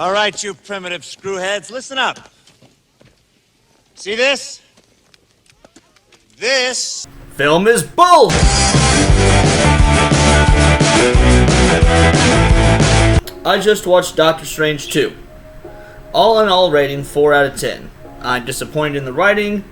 All right, you primitive screwheads, listen up. See this? This film is bull! I just watched Doctor Strange 2. All in all rating 4 out of 10. I'm disappointed in the writing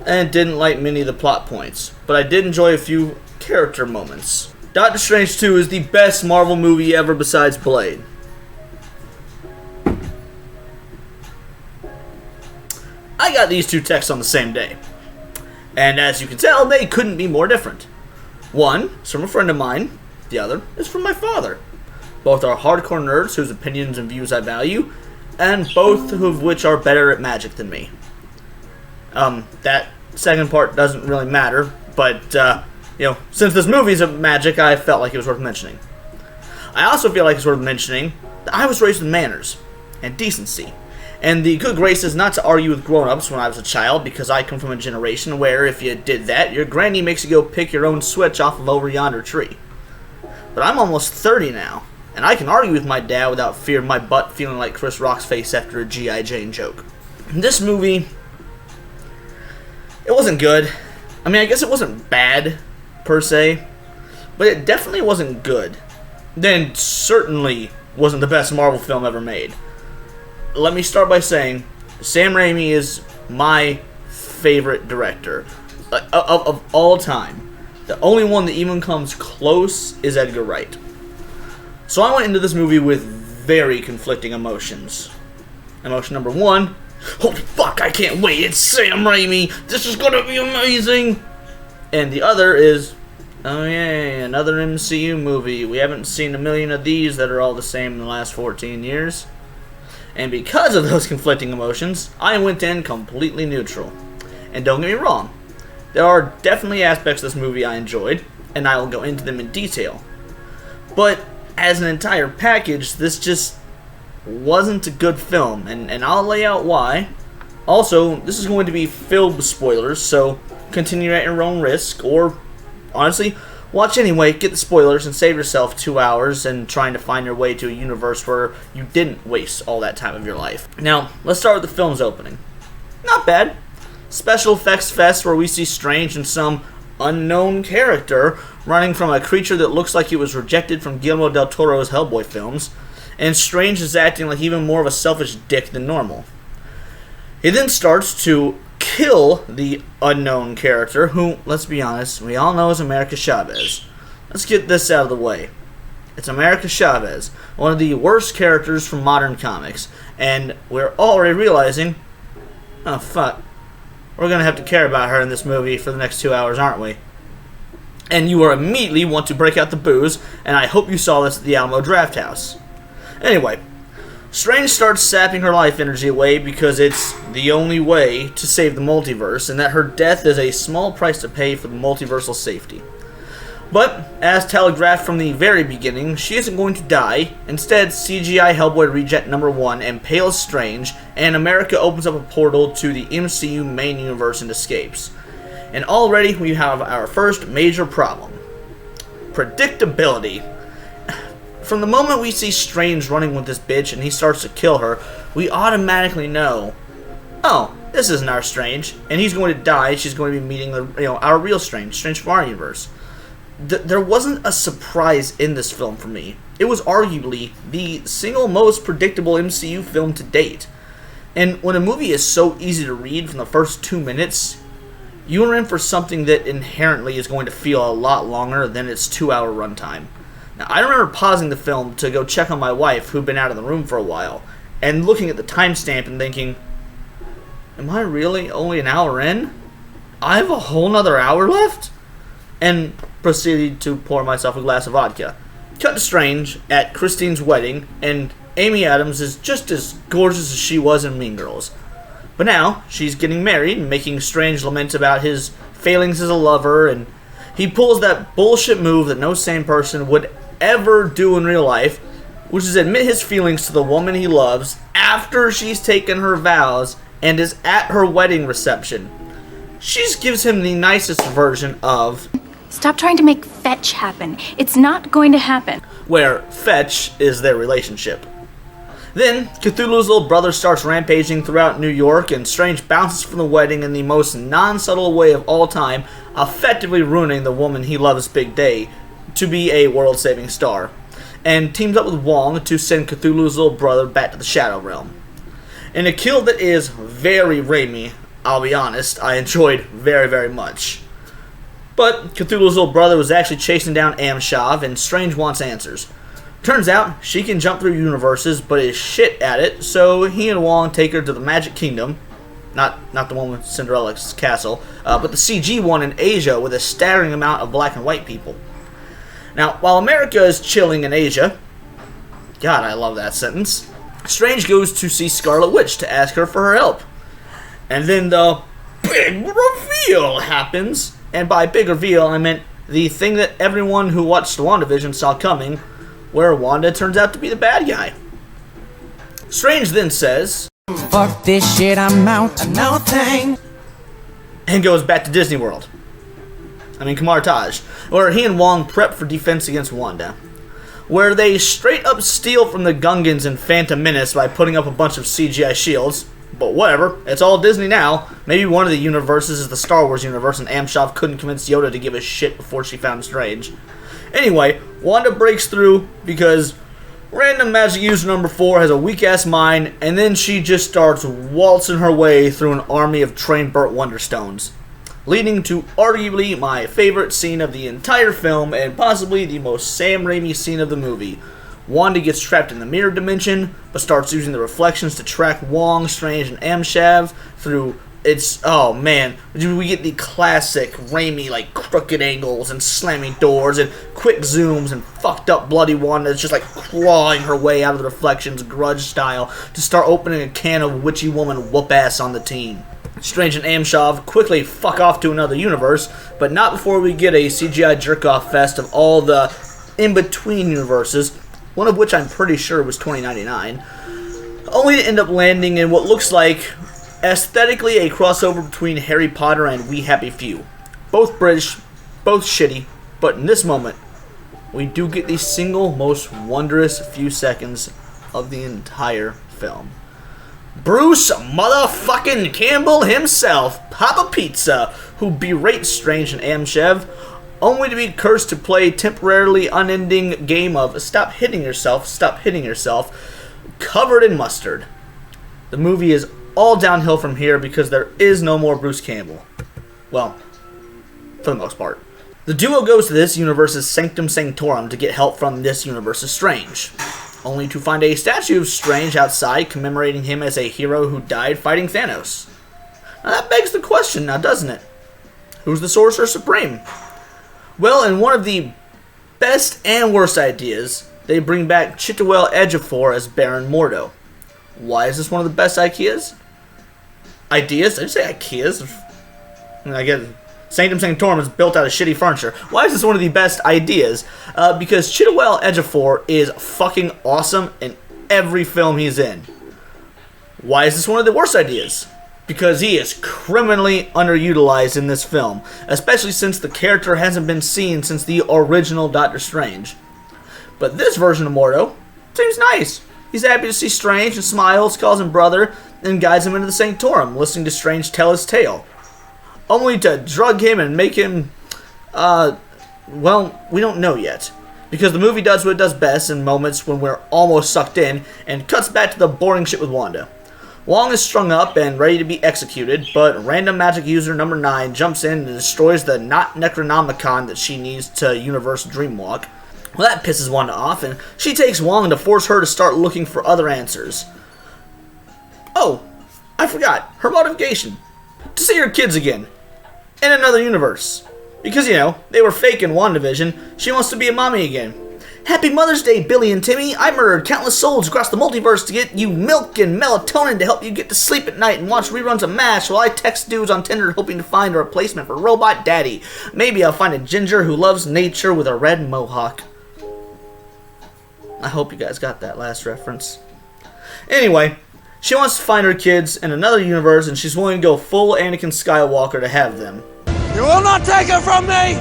and didn't like many of the plot points, but I did enjoy a few character moments. Doctor Strange 2 is the best Marvel movie ever besides Blade. I got these two texts on the same day, and as you can tell, they couldn't be more different. One is from a friend of mine, the other is from my father. Both are hardcore nerds whose opinions and views I value, and both of which are better at magic than me. That second part doesn't really matter, but, since this movie's a magic, I felt like it was worth mentioning. I also feel like it's worth mentioning that I was raised with manners and decency, and the good graces not to argue with grown-ups when I was a child, because I come from a generation where if you did that, your granny makes you go pick your own switch off of over yonder tree. But I'm almost 30 now, and I can argue with my dad without fear of my butt feeling like Chris Rock's face after a G.I. Jane joke. This movie, it wasn't good. I mean, I guess it wasn't bad, per se, but it definitely wasn't good. Then certainly wasn't the best Marvel film ever made. Let me start by saying, Sam Raimi is my favorite director of all time. The only one that even comes close is Edgar Wright. So I went into this movie with very conflicting emotions. Emotion number one, holy fuck, I can't wait, it's Sam Raimi, this is gonna be amazing! And the other is, oh yay, another MCU movie. We haven't seen a million of these that are all the same in the last 14 years. And because of those conflicting emotions, I went in completely neutral. And don't get me wrong, there are definitely aspects of this movie I enjoyed, and I will go into them in detail. But as an entire package, this just wasn't a good film, and I'll lay out why. Also, this is going to be filled with spoilers, so continue at your own risk, or honestly, watch anyway, get the spoilers, and save yourself 2 hours and trying to find your way to a universe where you didn't waste all that time of your life. Now, let's start with the film's opening. Not bad. Special effects fest where we see Strange and some unknown character running from a creature that looks like it was rejected from Guillermo del Toro's Hellboy films, and Strange is acting like even more of a selfish dick than normal. He then starts to kill the unknown character, who, let's be honest, we all know is America Chavez. Let's get this out of the way. It's America Chavez, one of the worst characters from modern comics, and we're already realizing, oh fuck, we're gonna have to care about her in this movie for the next 2 hours, aren't we? And you are immediately want to break out the booze, and I hope you saw this at the Alamo Drafthouse. Anyway, Strange starts sapping her life energy away because it's the only way to save the multiverse, and that her death is a small price to pay for the multiversal safety. But, as telegraphed from the very beginning, she isn't going to die. Instead, CGI Hellboy Reject number 1 impales Strange, and America opens up a portal to the MCU main universe and escapes. And already we have our first major problem. Predictability. From the moment we see Strange running with this bitch and he starts to kill her, we automatically know, oh, this isn't our Strange, and he's going to die. She's going to be meeting our real Strange from our universe. There wasn't a surprise in this film for me. It was arguably the single most predictable MCU film to date. And when a movie is so easy to read from the first 2 minutes, you are in for something that inherently is going to feel a lot longer than its 2-hour runtime. Now, I remember pausing the film to go check on my wife, who'd been out of the room for a while, and looking at the timestamp and thinking, am I really only an hour in? I have a whole nother hour left? And proceeded to pour myself a glass of vodka. Cut to Strange at Christine's wedding, and Amy Adams is just as gorgeous as she was in Mean Girls. But now, she's getting married and making Strange lament about his failings as a lover, and he pulls that bullshit move that no sane person would ever do in real life, which is admit his feelings to the woman he loves after she's taken her vows and is at her wedding reception. She just gives him the nicest version of, stop trying to make fetch happen. It's not going to happen. Where fetch is their relationship. Then, Cthulhu's little brother starts rampaging throughout New York, and Strange bounces from the wedding in the most non-subtle way of all time, effectively ruining the woman he loves Big Day to be a world-saving star, and teams up with Wong to send Cthulhu's little brother back to the Shadow Realm. In a kill that is very Raimi, I'll be honest, I enjoyed very, very much. But Cthulhu's little brother was actually chasing down Amshav, and Strange wants answers. Turns out, she can jump through universes, but is shit at it, so he and Wong take her to the Magic Kingdom, not the one with Cinderella's castle, but the CG one in Asia with a staggering amount of black and white people. Now, while America is chilling in Asia, God, I love that sentence, Strange goes to see Scarlet Witch to ask her for her help. And then the big reveal happens, and by big reveal, I meant the thing that everyone who watched WandaVision saw coming, where Wanda turns out to be the bad guy. Strange then says, "Fuck this shit, I'm out, no thing," and goes back to Disney World. Kamar Taj, where he and Wong prep for defense against Wanda, where they straight up steal from the Gungans in Phantom Menace by putting up a bunch of CGI shields. But whatever, it's all Disney now. Maybe one of the universes is the Star Wars universe and Amshav couldn't convince Yoda to give a shit before she found Strange. Anyway, Wanda breaks through because random magic user number 4 has a weak-ass mind, and then she just starts waltzing her way through an army of trained Burt Wonderstones, leading to arguably my favorite scene of the entire film and possibly the most Sam Raimi scene of the movie. Wanda gets trapped in the mirror dimension, but starts using the reflections to track Wong, Strange, and Amshav through its... Oh, man. We get the classic Raimi, crooked angles and slamming doors and quick zooms and fucked up bloody Wanda that's just, clawing her way out of the reflections, Grudge style, to start opening a can of witchy woman whoop-ass on the team. Strange and Amshav quickly fuck off to another universe, but not before we get a CGI jerk-off fest of all the in-between universes, one of which I'm pretty sure was 2099, only to end up landing in what looks like aesthetically a crossover between Harry Potter and We Happy Few. Both British, both shitty, but in this moment, we do get the single most wondrous few seconds of the entire film. Bruce motherfucking Campbell himself, Papa Pizza, who berates Strange and Amshav, only to be cursed to play temporarily unending game of stop hitting yourself, covered in mustard. The movie is all downhill from here because there is no more Bruce Campbell. Well, for the most part. The duo goes to this universe's Sanctum Sanctorum to get help from this universe's Strange, only to find a statue of Strange outside commemorating him as a hero who died fighting Thanos. Now that begs the question now, doesn't it? Who's the Sorcerer Supreme? Well, in one of the best and worst ideas, they bring back Chiwetel Ejiofor as Baron Mordo. Why is this one of the best ideas? Did I say Ikeas? I get it. Sanctum Sanctorum is built out of shitty furniture. Why is this one of the best ideas? Because Chiwetel Ejiofor is fucking awesome in every film he's in. Why is this one of the worst ideas? Because he is criminally underutilized in this film, especially since the character hasn't been seen since the original Doctor Strange. But this version of Mordo seems nice. He's happy to see Strange and smiles, calls him brother, and guides him into the Sanctorum, listening to Strange tell his tale. Only to drug him and make him, well, we don't know yet. Because the movie does what it does best in moments when we're almost sucked in, and cuts back to the boring shit with Wanda. Wong is strung up and ready to be executed, but random magic user number 9 jumps in and destroys the not Necronomicon that she needs to Universe Dreamwalk. Well, that pisses Wanda off, and she takes Wong to force her to start looking for other answers. Oh, I forgot. Her motivation. To see her kids again. In another universe. Because, they were fake in WandaVision. She wants to be a mommy again. Happy Mother's Day, Billy and Timmy. I murdered countless souls across the multiverse to get you milk and melatonin to help you get to sleep at night and watch reruns of MASH while I text dudes on Tinder hoping to find a replacement for Robot Daddy. Maybe I'll find a ginger who loves nature with a red mohawk. I hope you guys got that last reference. Anyway, she wants to find her kids in another universe and she's willing to go full Anakin Skywalker to have them. You will not take her from me!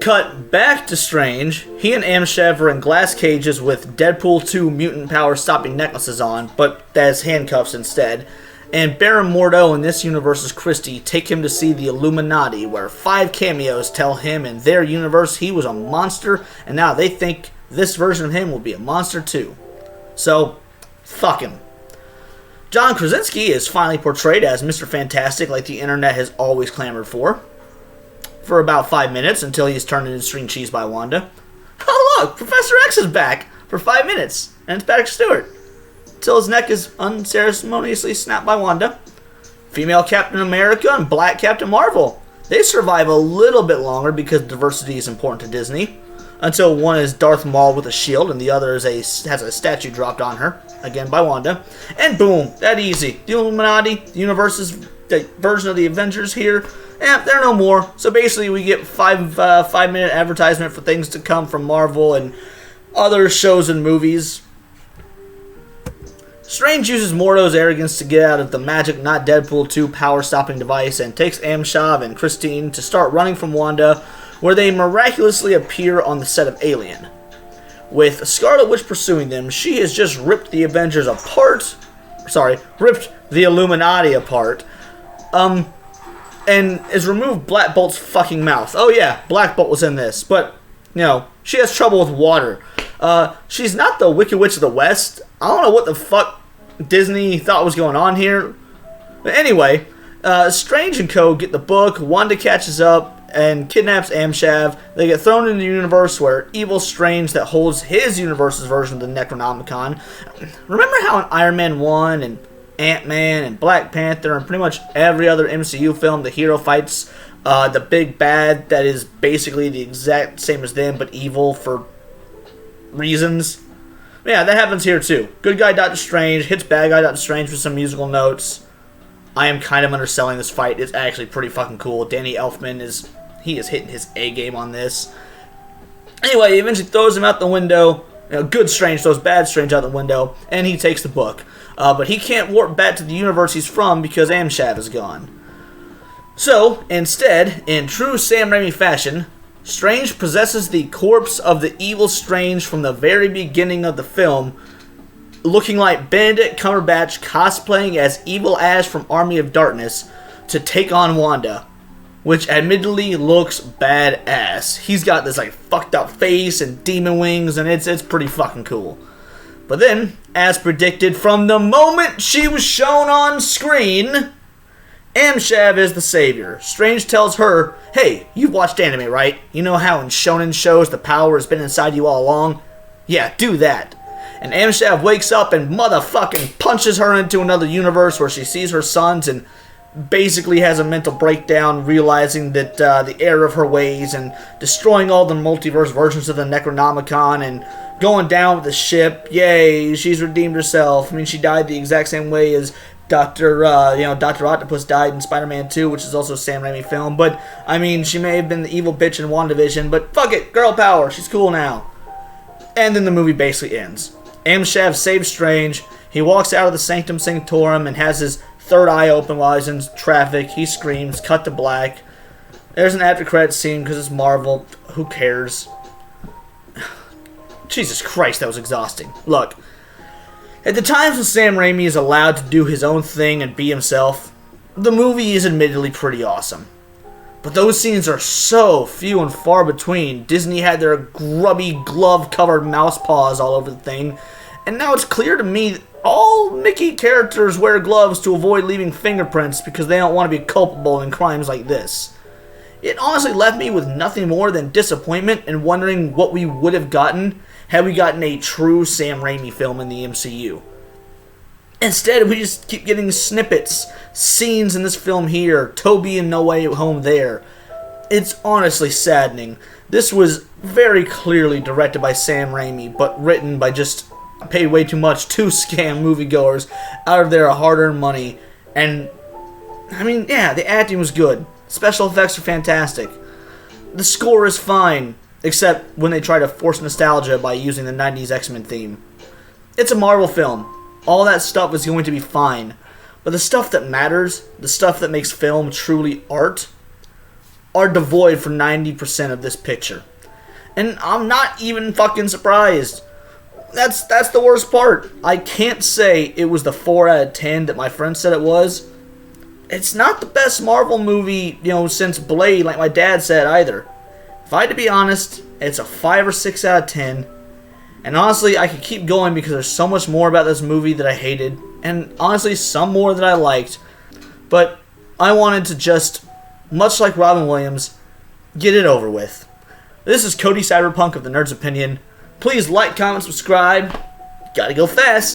Cut back to Strange. He and Amshev are in glass cages with Deadpool 2 mutant power stopping necklaces on, but as handcuffs instead. And Baron Mordo in this universe's Christie take him to see the Illuminati, where 5 cameos tell him in their universe he was a monster, and now they think this version of him will be a monster too. So, fuck him. John Krasinski is finally portrayed as Mr. Fantastic like the internet has always clamored for about 5 minutes until he's turned into string cheese by Wanda. Oh look, Professor X is back for 5 minutes, and it's Patrick Stewart. Until his neck is unceremoniously snapped by Wanda. Female Captain America and Black Captain Marvel. They survive a little bit longer because diversity is important to Disney. Until one is Darth Maul with a shield and the other has a statue dropped on her, again by Wanda. And boom, that easy. The Illuminati, the universe's version of the Avengers here, they're no more. So basically we get 5-minute advertisement for things to come from Marvel and other shows and movies. Strange uses Mordo's arrogance to get out of the magic not Deadpool 2 power-stopping device and takes Amshav and Christine to start running from Wanda, where they miraculously appear on the set of Alien. With Scarlet Witch pursuing them, she has just ripped the Avengers apart. Ripped the Illuminati apart. And has removed Black Bolt's fucking mouth. Oh yeah, Black Bolt was in this, but, she has trouble with water. She's not the Wicked Witch of the West. I don't know what the fuck Disney thought was going on here. But anyway, Strange and co. get the book, Wanda catches up and kidnaps Amshav. They get thrown into the universe where evil Strange that holds his universe's version of the Necronomicon. Remember how in Iron Man 1 and Ant-Man and Black Panther and pretty much every other MCU film the hero fights the big bad that is basically the exact same as them but evil for reasons? Yeah, that happens here too. Good guy Doctor Strange hits bad guy Doctor Strange with some musical notes. I am kind of underselling this fight. It's actually pretty fucking cool. Danny Elfman is hitting his A game on this. Anyway, he eventually throws him out the window. Good Strange throws bad Strange out the window, and he takes the book. But he can't warp back to the universe he's from because Amshav is gone. So, instead, in true Sam Raimi fashion, Strange possesses the corpse of the evil Strange from the very beginning of the film, looking like Benedict Cumberbatch cosplaying as Evil Ash from Army of Darkness to take on Wanda, which admittedly looks badass. He's got this fucked up face and demon wings, and it's pretty fucking cool. But then, as predicted from the moment she was shown on screen, Amshav is the savior. Strange tells her, hey, you've watched anime, right? You know how in shonen shows the power has been inside you all along? Yeah, do that. And Amshav wakes up and motherfucking punches her into another universe where she sees her sons and basically has a mental breakdown, realizing that the error of her ways and destroying all the multiverse versions of the Necronomicon and going down with the ship. Yay, she's redeemed herself. I mean, she died the exact same way as Dr. Octopus died in Spider-Man 2, which is also a Sam Raimi film. But, I mean, she may have been the evil bitch in WandaVision, but fuck it, girl power, she's cool now. And then the movie basically ends. Amshav saves Strange. He walks out of the Sanctum Sanctorum and has his third eye open while he's in traffic. He screams, cut to black. There's an after credits scene because it's Marvel. Who cares? Jesus Christ, that was exhausting. Look, at the times when Sam Raimi is allowed to do his own thing and be himself, the movie is admittedly pretty awesome. But those scenes are so few and far between. Disney had their grubby, glove-covered mouse paws all over the thing, and now it's clear to me that all Mickey characters wear gloves to avoid leaving fingerprints because they don't want to be culpable in crimes like this. It honestly left me with nothing more than disappointment and wondering what we would have gotten had we gotten a true Sam Raimi film in the MCU. Instead, we just keep getting snippets, scenes in this film here, Toby and No Way Home there. It's honestly saddening. This was very clearly directed by Sam Raimi, but written by just paid way too much to scam moviegoers out of their hard-earned money. And, I mean, yeah, the acting was good. Special effects are fantastic. The score is fine, except when they try to force nostalgia by using the 90s X-Men theme. It's a Marvel film. All that stuff is going to be fine. But the stuff that matters, the stuff that makes film truly art, are devoid for 90% of this picture. And I'm not even fucking surprised. That's the worst part. I can't say it was the 4 out of 10 that my friend said it was. It's not the best Marvel movie, since Blade, like my dad said, either. If I had to be honest, it's a 5 or 6 out of 10. And honestly, I could keep going because there's so much more about this movie that I hated. And honestly, some more that I liked. But I wanted to just, much like Robin Williams, get it over with. This is Cody Cyberpunk of the Nerd's Opinion. Please like, comment, subscribe. Gotta go fast.